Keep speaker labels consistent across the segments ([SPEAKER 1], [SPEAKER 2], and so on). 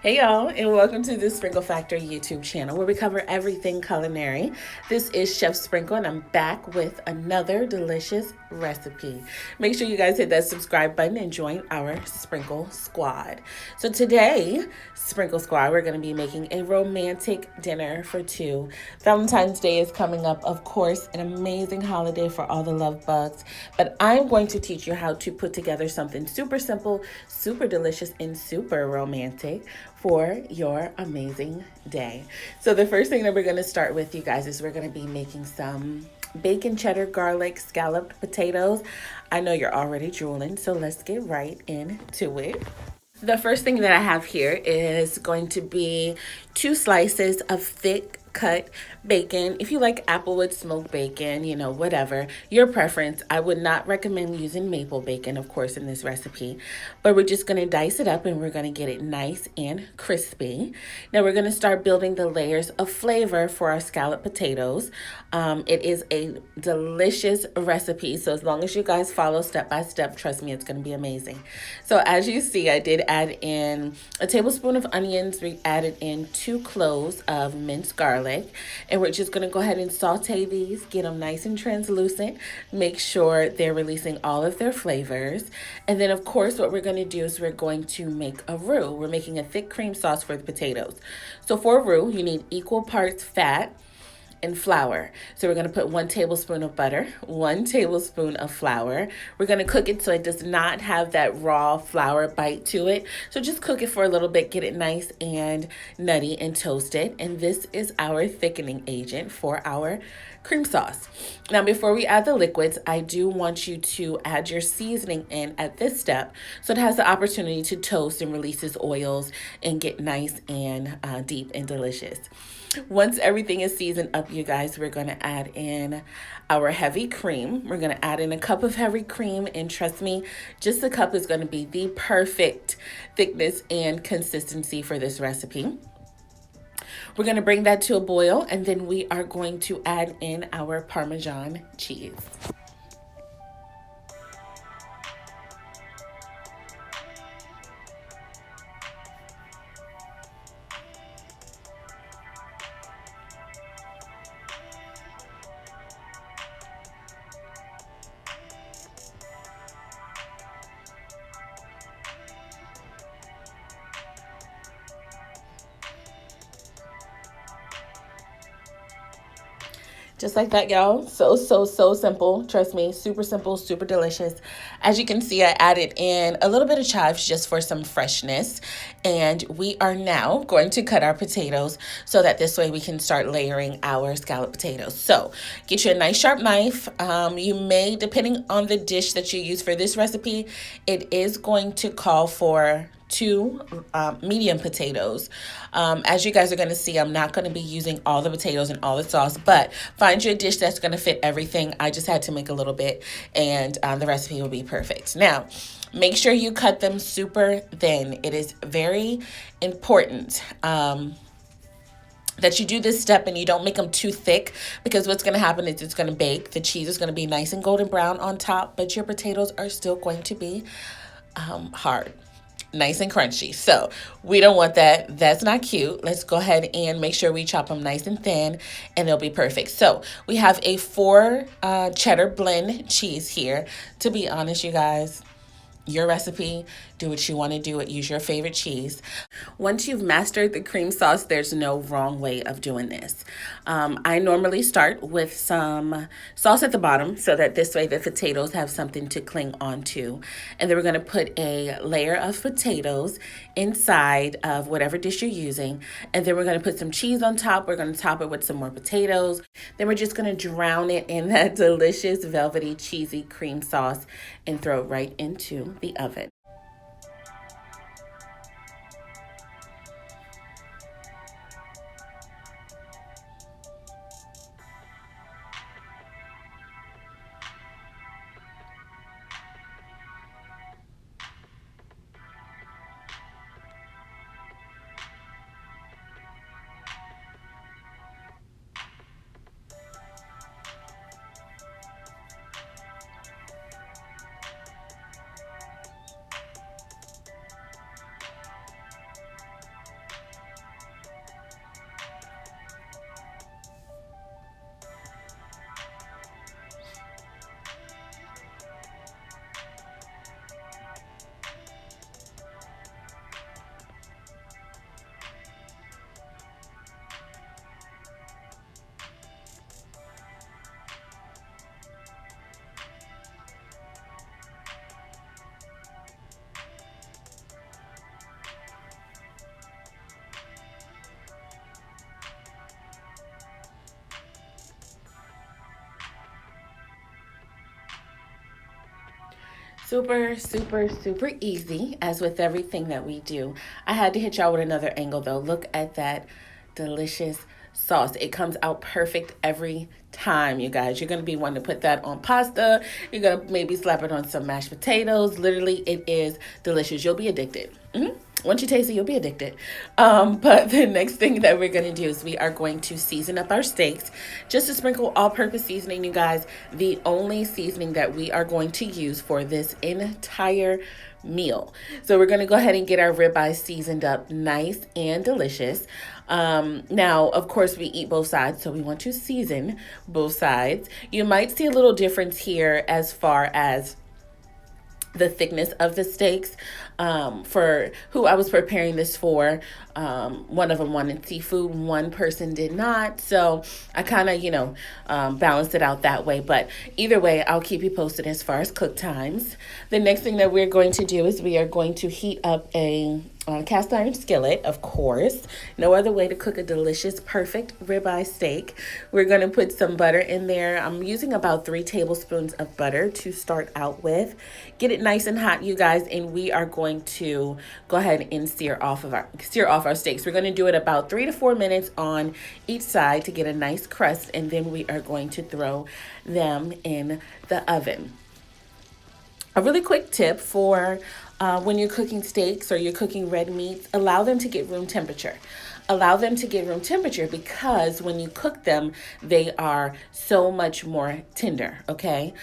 [SPEAKER 1] Hey y'all, and welcome to the Sprinkle Factory YouTube channel where we cover everything culinary. This is Chef Sprinkle, and I'm back with another delicious recipe. Make sure you guys hit that subscribe button and join our Sprinkle Squad. So today, Sprinkle Squad, we're going to be making a romantic dinner for two. Valentine's Day is coming up, of course, an amazing holiday for all the love bugs. But I'm going to teach you how to put together something super simple, super delicious, and super romantic for your amazing day. So the first thing that we're going to start with, you guys, is we're going to be making some bacon cheddar garlic scalloped potatoes. I know you're already drooling, so let's get right into it. The first thing that I have here is going to be 2 slices of thick cut bacon. If you like Applewood smoked bacon, whatever, your preference. I would not recommend using maple bacon, of course, in this recipe, but we're just going to dice it up and we're going to get it nice and crispy. Now we're going to start building the layers of flavor for our scalloped potatoes. It is a delicious recipe, so as long as you guys follow step by step, trust me, it's going to be amazing. So as you see, I did add in a tablespoon of onions. We added in 2 cloves of minced garlic, and we're just going to go ahead and saute these, get them nice and translucent, make sure they're releasing all of their flavors. And then of course what we're going to do is we're going to make a roux. We're making a thick cream sauce for the potatoes. So for a roux, you need equal parts fat and flour. So we're going to put 1 tablespoon of butter, 1 tablespoon of flour. We're going to cook it so it does not have that raw flour bite to it. So just cook it for a little bit, get it nice and nutty and toasted. And this is our thickening agent for our cream sauce. Now, before we add the liquids, I do want you to add your seasoning in at this step so it has the opportunity to toast and release its oils and get nice and deep and delicious. Once everything is seasoned up, you guys, we're going to add in our heavy cream. We're going to add in a cup of heavy cream, and trust me, just a cup is going to be the perfect thickness and consistency for this recipe. We're going to bring that to a boil, and then we are going to add in our Parmesan cheese. Just like that, y'all. So simple. Trust me, super simple, super delicious. As you can see, I added in a little bit of chives just for some freshness. And we are now going to cut our potatoes so that this way we can start layering our scalloped potatoes. So get you a nice sharp knife. You may, depending on the dish that you use for this recipe, it is going to call for 2 medium potatoes. As you guys are going to see, I'm not going to be using all the potatoes and all the sauce, but find you a dish that's going to fit everything. I just had to make a little bit, and the recipe will be perfect. Now, make sure you cut them super thin. It is very important that you do this step and you don't make them too thick, because what's going to happen is it's going to bake. The cheese is going to be nice and golden brown on top, but your potatoes are still going to be hard, nice and crunchy. So we don't want that. That's not cute. Let's go ahead and make sure we chop them nice and thin, and they'll be perfect. So we have a 4 cheddar blend cheese here. To be honest, you guys, your recipe, do what you want to do it, use your favorite cheese. Once you've mastered the cream sauce, there's no wrong way of doing this. I normally start with some sauce at the bottom so that this way the potatoes have something to cling onto. And then we're going to put a layer of potatoes inside of whatever dish you're using. And then we're going to put some cheese on top. We're going to top it with some more potatoes. Then we're just going to drown it in that delicious velvety cheesy cream sauce and throw it right into the oven. Super, super, super easy, as with everything that we do. I had to hit y'all with another angle though. Look at that delicious sauce. It comes out perfect every time, you guys. You're going to be wanting to put that on pasta. You're going to maybe slap it on some mashed potatoes. Literally, it is delicious. You'll be addicted. Once you taste it, you'll be addicted. But the next thing that we're going to do is we are going to season up our steaks. Just to sprinkle all-purpose seasoning, you guys. The only seasoning that we are going to use for this entire meal. So we're going to go ahead and get our ribeye seasoned up nice and delicious. Now, of course, we eat both sides, so we want to season both sides. You might see a little difference here as far as the thickness of the steaks. For who I was preparing this for, one of them wanted seafood, one person did not, so I kind of balanced it out that way. But either way, I'll keep you posted as far as cook times. The next thing that we're going to do is we are going to heat up a cast iron skillet, of course. No other way to cook a delicious, perfect ribeye steak. We're going to put some butter in there. I'm using about 3 tablespoons of butter to start out with. Get it nice and hot, you guys, and we are going to go ahead and sear off our steaks. We're going to do it about 3 to 4 minutes on each side to get a nice crust, and then we are going to throw them in the oven. A really quick tip for when you're cooking steaks or you're cooking red meats, allow them to get room temperature. Allow them to get room temperature because when you cook them, they are so much more tender, okay?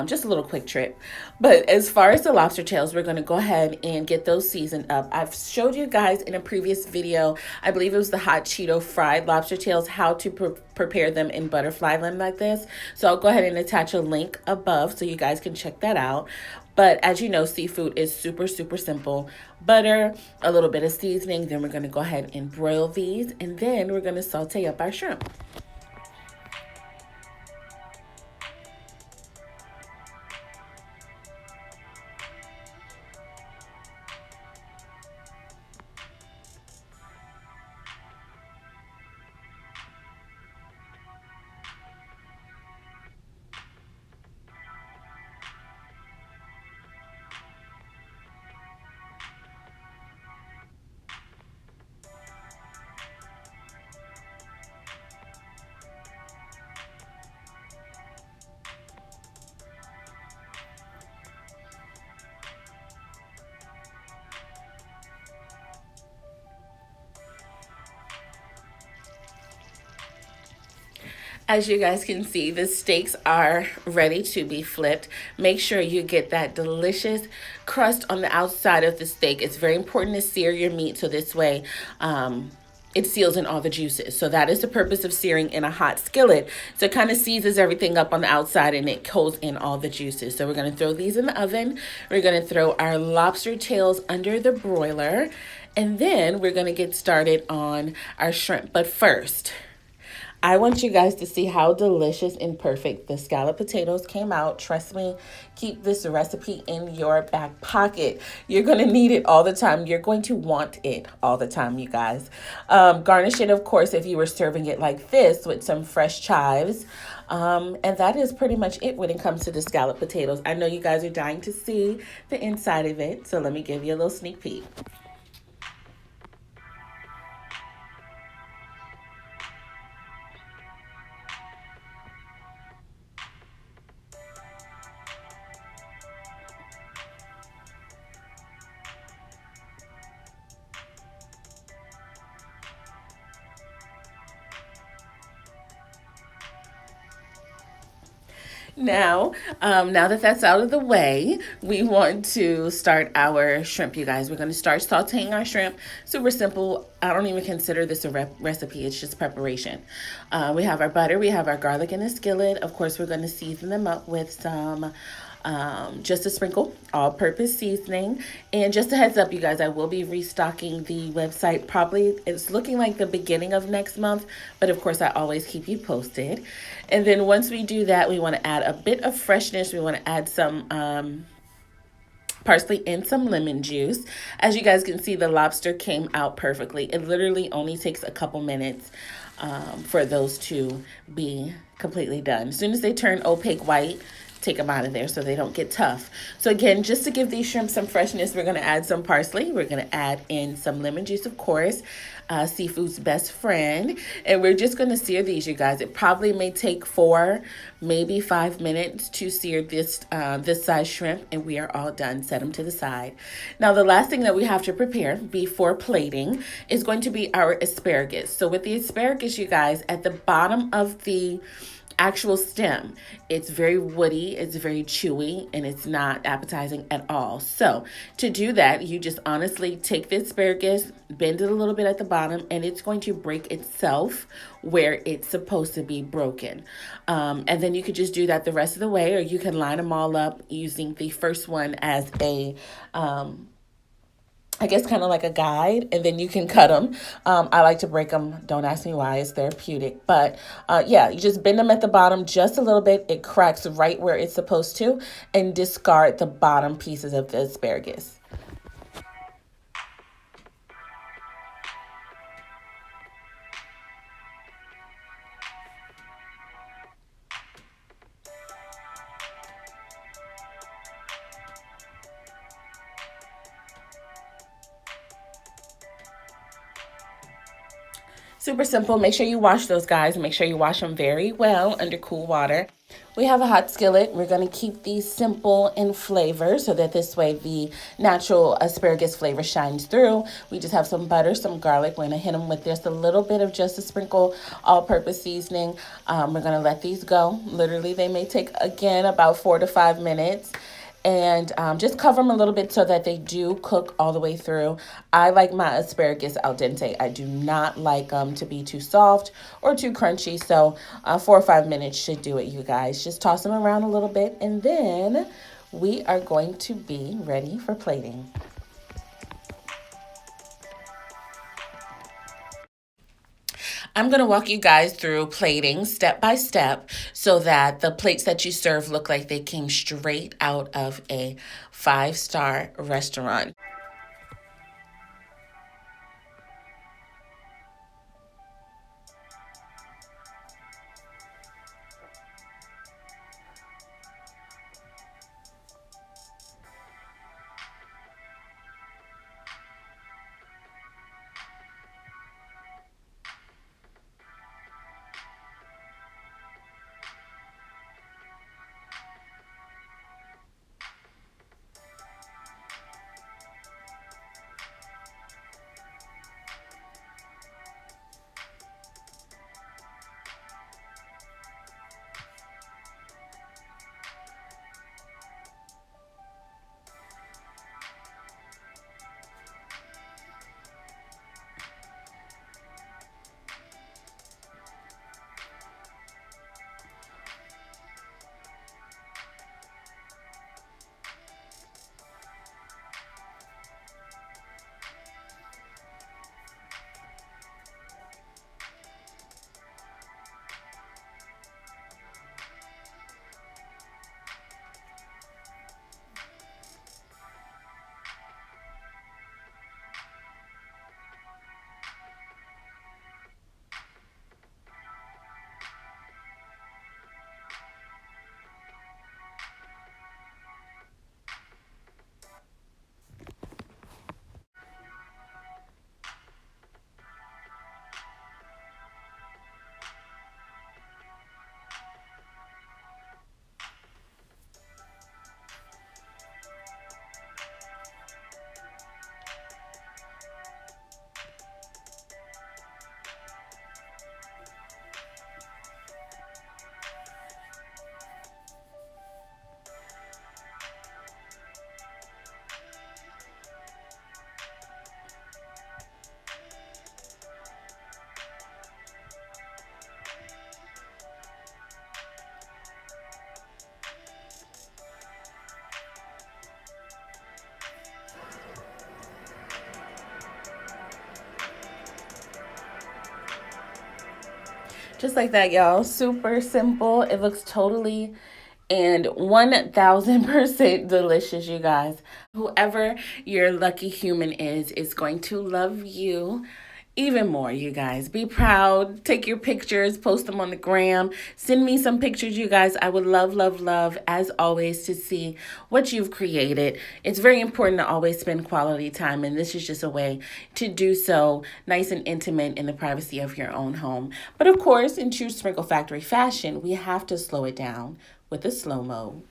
[SPEAKER 1] Just a little quick trip. But as far as the lobster tails, we're going to go ahead and get those seasoned up. I've showed you guys in a previous video, I believe it was the hot Cheeto fried lobster tails, how to prepare them in butterfly lemon like this. So I'll go ahead and attach a link above so you guys can check that out. But as you know, seafood is super, super simple. Butter, a little bit of seasoning, then we're going to go ahead and broil these, and then we're going to saute up our shrimp. As you guys can see, the steaks are ready to be flipped. Make sure you get that delicious crust on the outside of the steak. It's very important to sear your meat so this way it seals in all the juices. So that is the purpose of searing in a hot skillet. So it kind of seizes everything up on the outside and it holds in all the juices. So we're going to throw these in the oven. We're going to throw our lobster tails under the broiler. And then we're going to get started on our shrimp. But first, I want you guys to see how delicious and perfect the scalloped potatoes came out. Trust me, keep this recipe in your back pocket. You're going to need it all the time. You're going to want it all the time, you guys. Garnish it, of course, if you were serving it like this with some fresh chives. And that is pretty much it when it comes to the scalloped potatoes. I know you guys are dying to see the inside of it, so let me give you a little sneak peek. Now that that's out of the way, we want to start our shrimp, you guys. We're going to start sauteing our shrimp. Super simple. I don't even consider this a recipe. It's just preparation. We have our butter. We have our garlic in a skillet. Of course, we're going to season them up with some just a sprinkle all-purpose seasoning. And just a heads up, you guys, I will be restocking the website probably, it's looking like the beginning of next month, but of course I always keep you posted. And then once we do that, we want to add a bit of freshness. We want to add some parsley and some lemon juice. As you guys can see, the lobster came out perfectly. It literally only takes a couple minutes for those to be completely done. As soon as they turn opaque white, take them out of there so they don't get tough. So again, just to give these shrimp some freshness, we're going to add some parsley. We're going to add in some lemon juice, of course, seafood's best friend. And we're just going to sear these, you guys. It probably may take 4, maybe 5 minutes to sear this size shrimp, and we are all done. Set them to the side. Now, the last thing that we have to prepare before plating is going to be our asparagus. So with the asparagus, you guys, at the bottom of the actual stem, it's very woody, it's very chewy, and it's not appetizing at all. So to do that, you just honestly take the asparagus, bend it a little bit at the bottom, and it's going to break itself where it's supposed to be broken. And then you could just do that the rest of the way, or you can line them all up using the first one as a I guess kind of like a guide, and then you can cut them. I like to break them. Don't ask me why. It's therapeutic. But yeah, you just bend them at the bottom just a little bit. It cracks right where it's supposed to, and discard the bottom pieces of the asparagus. Super simple. Make sure you wash those, guys. Make sure you wash them very well under cool water. We have a hot skillet. We're going to keep these simple in flavor so that this way the natural asparagus flavor shines through. We just have some butter, some garlic. We're going to hit them with just a little bit of just a sprinkle all-purpose seasoning. We're going to let these go. Literally, they may take, again, about 4 to 5 minutes. And just cover them a little bit so that they do cook all the way through. I like my asparagus al dente. I do not like them to be too soft or too crunchy. So 4 or 5 minutes should do it, you guys. Just toss them around a little bit, and then we are going to be ready for plating. I'm going to walk you guys through plating step by step so that the plates that you serve look like they came straight out of a 5-star restaurant. Just like that, y'all. Super simple. It looks totally and 1000% delicious, you guys. Whoever your lucky human is going to love you even more, you guys. Be proud. Take your pictures, post them on the gram. Send me some pictures, you guys. I would love, love, love, as always, to see what you've created. It's very important to always spend quality time, and this is just a way to do so nice and intimate in the privacy of your own home. But of course, in true Sprinkle Factory fashion, we have to slow it down with the slow-mo.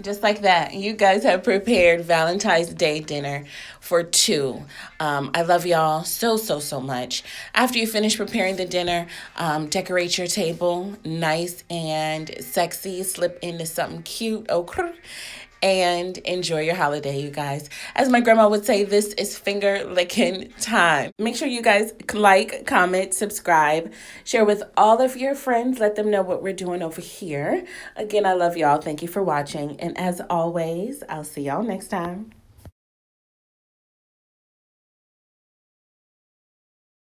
[SPEAKER 1] Just like that, you guys have prepared Valentine's Day dinner for two. I love y'all so, so, so much. After you finish preparing the dinner, decorate your table nice and sexy. Slip into something cute. Okay. And enjoy your holiday, you guys. As my grandma would say, this is finger licking time. Make sure you guys like, comment, subscribe, share with all of your friends. Let them know what we're doing over here. Again, I love y'all. Thank you for watching. And as always, I'll see y'all next time.